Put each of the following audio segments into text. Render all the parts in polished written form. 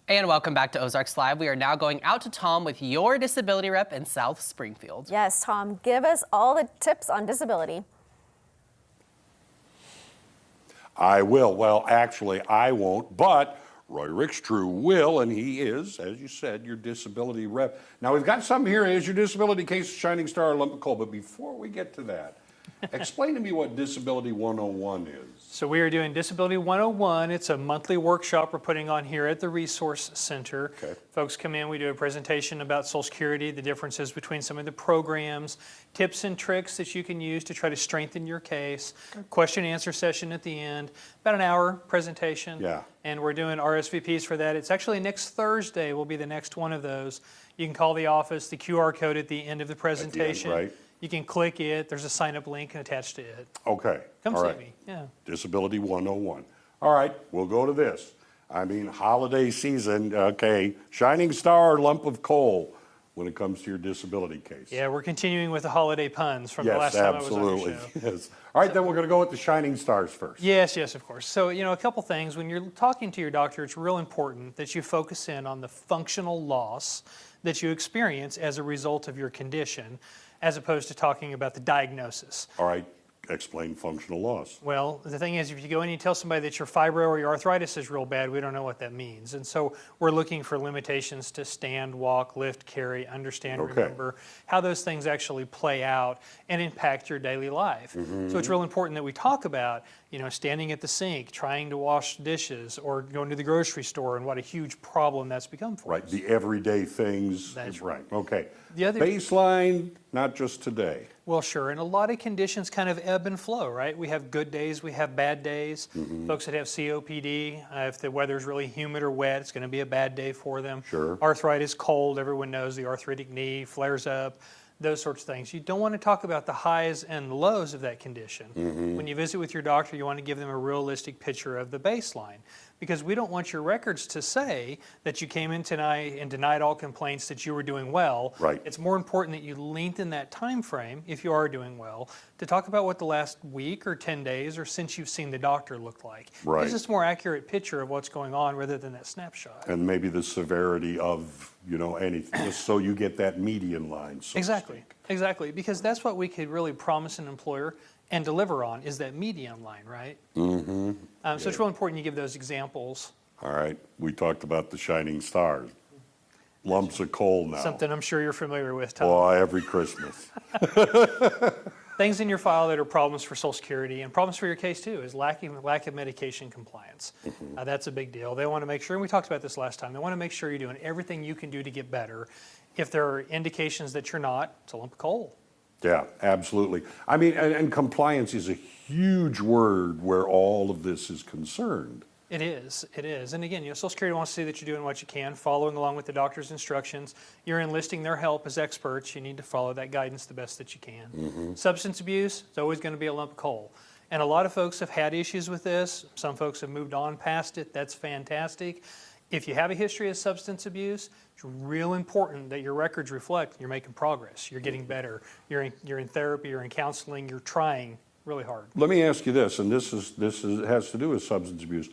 And welcome back to Ozarks Live. We are now going out to Tom with your disability rep in South Springfield. Yes, Tom, give us all the tips on disability. I will. Well, actually, I won't, but Roy Rickstrew will, and he is, as you said, your disability rep. Now, we've got something here. Is your disability case Shining Star or lump of coal? But before we get to that, explain to me what Disability 101 is. So we are doing Disability 101. It's a monthly workshop we're putting on here at the Resource Center. Okay. Folks come in, we do a presentation about Social Security, the differences between some of the programs, tips and tricks that you can use to try to strengthen your case, question and answer session at the end, about an hour presentation. Yeah. And we're doing RSVPs for that. It's actually next Thursday will be the next one of those. You can call the office, the QR code at the end of the presentation. Right. You can click it. There's a sign-up link attached to it. Okay. Come All see right. me. Yeah. Disability 101. All right, we'll go to this. I mean, holiday season, okay, Shining Star or lump of coal when it comes to your disability case. Yeah, we're continuing with the holiday puns from the last time I was on your show. Yes. All right, then we're going to go with the Shining Stars first. Yes, of course. So, a couple things. When you're talking to your doctor, it's real important that you focus in on the functional loss that you experience as a result of your condition, as opposed to talking about the diagnosis. All right, explain functional loss. Well, the thing is, if you go in and you tell somebody that your fibro or your arthritis is real bad, we don't know what that means. And so we're looking for limitations to stand, walk, lift, carry, understand, Okay. remember, how those things actually play out and impact your daily life. So it's real important that we talk about, standing at the sink, trying to wash dishes, or going to the grocery store, and what a huge problem that's become for us. Right, the everyday things. That's right. Okay. The other- Baseline, not just today. Well, sure, and a lot of conditions kind of ebb and flow, right? We have good days, we have bad days. Folks that have COPD, if the weather's really humid or wet, it's going to be a bad day for them. Sure. Arthritis, cold, everyone knows the arthritic knee, flares up, those sorts of things. You don't want to talk about the highs and lows of that condition. When you visit with your doctor, you want to give them a realistic picture of the baseline, because we don't want your records to say that you came in tonight and denied all complaints that you were doing well. Right. It's more important that you lengthen that time frame, if you are doing well, to talk about what the last week or 10 days or since you've seen the doctor look like. Right. Gives us a more accurate picture of what's going on rather than that snapshot. And maybe the severity of, anything, just so you get that median line. So to Exactly, speak. exactly, because that's what we could really promise an employer and deliver on, is that median line, right? So it's real important you give those examples. All right, we talked about the Shining Stars. Lumps of coal now. Something I'm sure you're familiar with, Tom. Oh, every Christmas. Things in your file that are problems for Social Security and problems for your case too is lack of medication compliance. That's a big deal. They want to make sure, and we talked about this last time, they want to make sure you're doing everything you can do to get better. If there are indications that you're not, it's a lump of coal. Yeah, absolutely. I mean, and compliance is a huge word where all of this is concerned. It is. And again, Social Security wants to see that you're doing what you can, following along with the doctor's instructions. You're enlisting their help as experts. You need to follow that guidance the best that you can. Substance abuse, it's always going to be a lump of coal. And a lot of folks have had issues with this. Some folks have moved on past it. That's fantastic. If you have a history of substance abuse, it's real important that your records reflect you're making progress, you're getting better, you're in therapy, you're in counseling, you're trying really hard. Let me ask you this, and this has to do with substance abuse.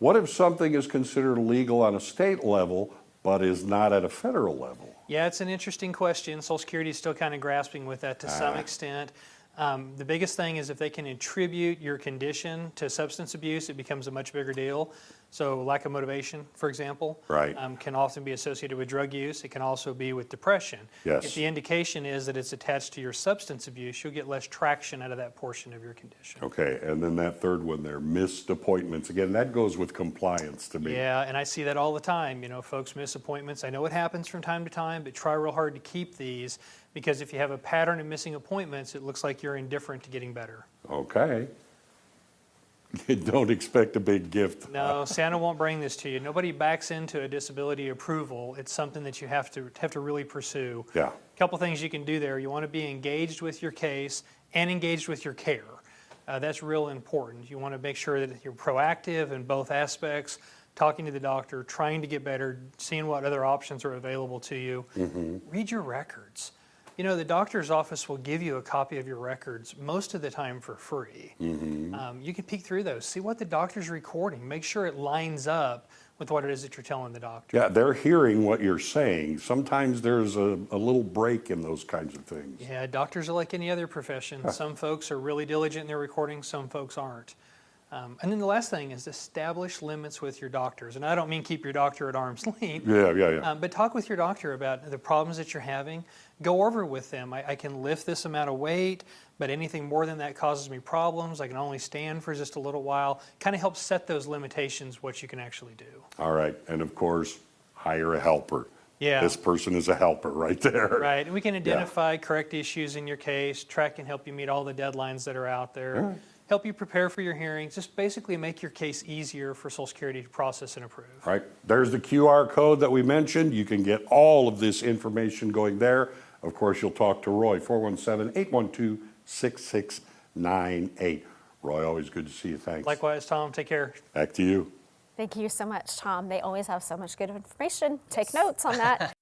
What if something is considered legal on a state level, but is not at a federal level? Yeah, it's an interesting question. Social Security is still kind of grasping with that to some extent. The biggest thing is if they can attribute your condition to substance abuse, it becomes a much bigger deal. So lack of motivation, for example, Right. Can often be associated with drug use. It can also be with depression. Yes. If the indication is that it's attached to your substance abuse, you'll get less traction out of that portion of your condition. Okay, and then that third one there, missed appointments. Again, that goes with compliance to me. Yeah, and I see that all the time. Folks miss appointments. I know it happens from time to time, but try real hard to keep these, because if you have a pattern of missing appointments, it looks like you're indifferent to getting better. Okay. Don't expect a big gift. No, Santa won't bring this to you. Nobody backs into a disability approval. It's something that you have to really pursue. Yeah. A couple things you can do there. You want to be engaged with your case and engaged with your care. That's real important. You want to make sure that you're proactive in both aspects, talking to the doctor, trying to get better, seeing what other options are available to you. Read your records. The doctor's office will give you a copy of your records most of the time for free. You can peek through those, see what the doctor's recording, make sure it lines up with what it is that you're telling the doctor. Yeah, they're hearing what you're saying. Sometimes there's a little break in those kinds of things. Yeah, doctors are like any other profession. Some folks are really diligent in their recording, some folks aren't. And then the last thing is establish limits with your doctors. And I don't mean keep your doctor at arm's length. Yeah. But talk with your doctor about the problems that you're having. Go over with them. I can lift this amount of weight, but anything more than that causes me problems. I can only stand for just a little while. Kind of help set those limitations, what you can actually do. All right. And of course, hire a helper. Yeah. This person is a helper right there. Right. And we can identify correct issues in your case, track and help you meet all the deadlines that are out there. Help you prepare for your hearings, just basically make your case easier for Social Security to process and approve. All right, there's the QR code that we mentioned. You can get all of this information going there. Of course, you'll talk to Roy, 417-812-6698. Roy, always good to see you. Thanks. Likewise, Tom, take care. Back to you. Thank you so much, Tom. They always have so much good information. Take notes on that.